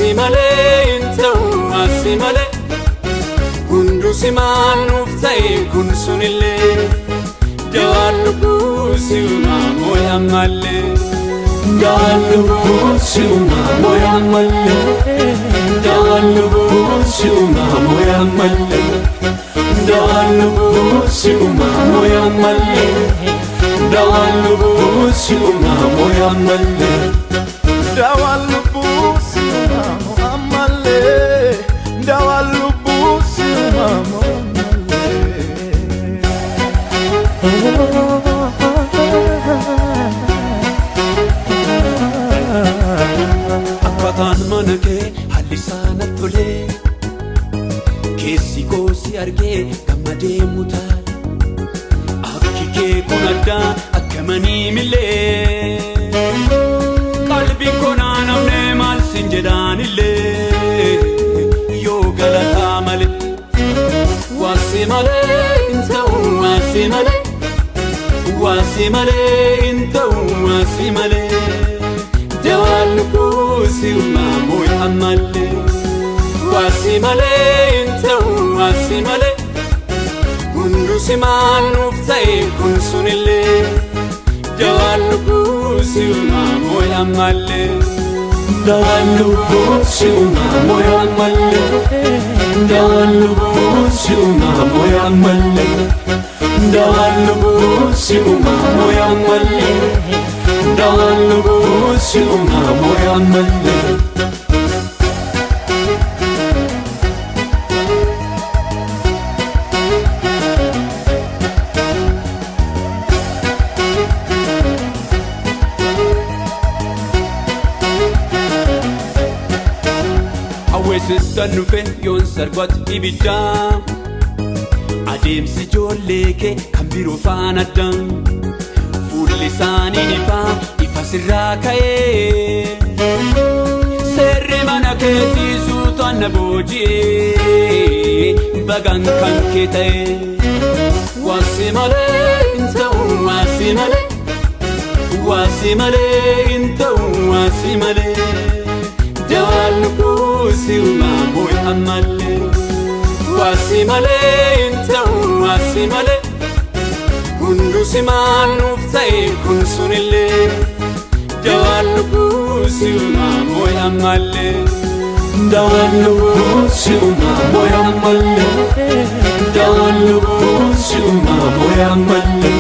Wasimale intau wasimale Kundu siman uftai kun sunille Dawalu busiuma moya malle Dawalu busiuma moya malle Dawalu busiuma moya malle Dawalu busiuma moya malle Dawalu busiuma moya malle Dawalu busiuma moya malle Dawalu busiuma moya Akkaataan mana kee haalli sana tole Keessi koo si argee gammadee mutaa Akki kee kun addaa akkamanii millee Qalbiin koo naanna'ee maal sin jedhaanillee Yoo galataa malee Wasimale intau wasimale Wasimale intau wasimale Dawalu busiuma moya malle Wasimale intau wasimale Kundu siman uftai kun sunille Dawalu busiuma moya malle Dawalu busiuma moya malle Dawalu busiuma moya malle Dawalu busiuma moya malle Dawalu busiuma moya malle Awweesistan nufe yoon sarbat ibidda Adeemsi ijoollee kee kan biroo faana addan Fuulli isaanii ifa sirraa ka'ee Seerri mana keetii suutaan na booji'ee Bagaan kan kee ta'ee Wasimale intau wasimale Wasimale intau wasimale Dawalu busiuma moya malle Wasimale intau wasimale Kundu siman uftai kun sunille Dawalu busiuma moya malle Dawalu busiuma moya malle Dawalu busiuma moya malle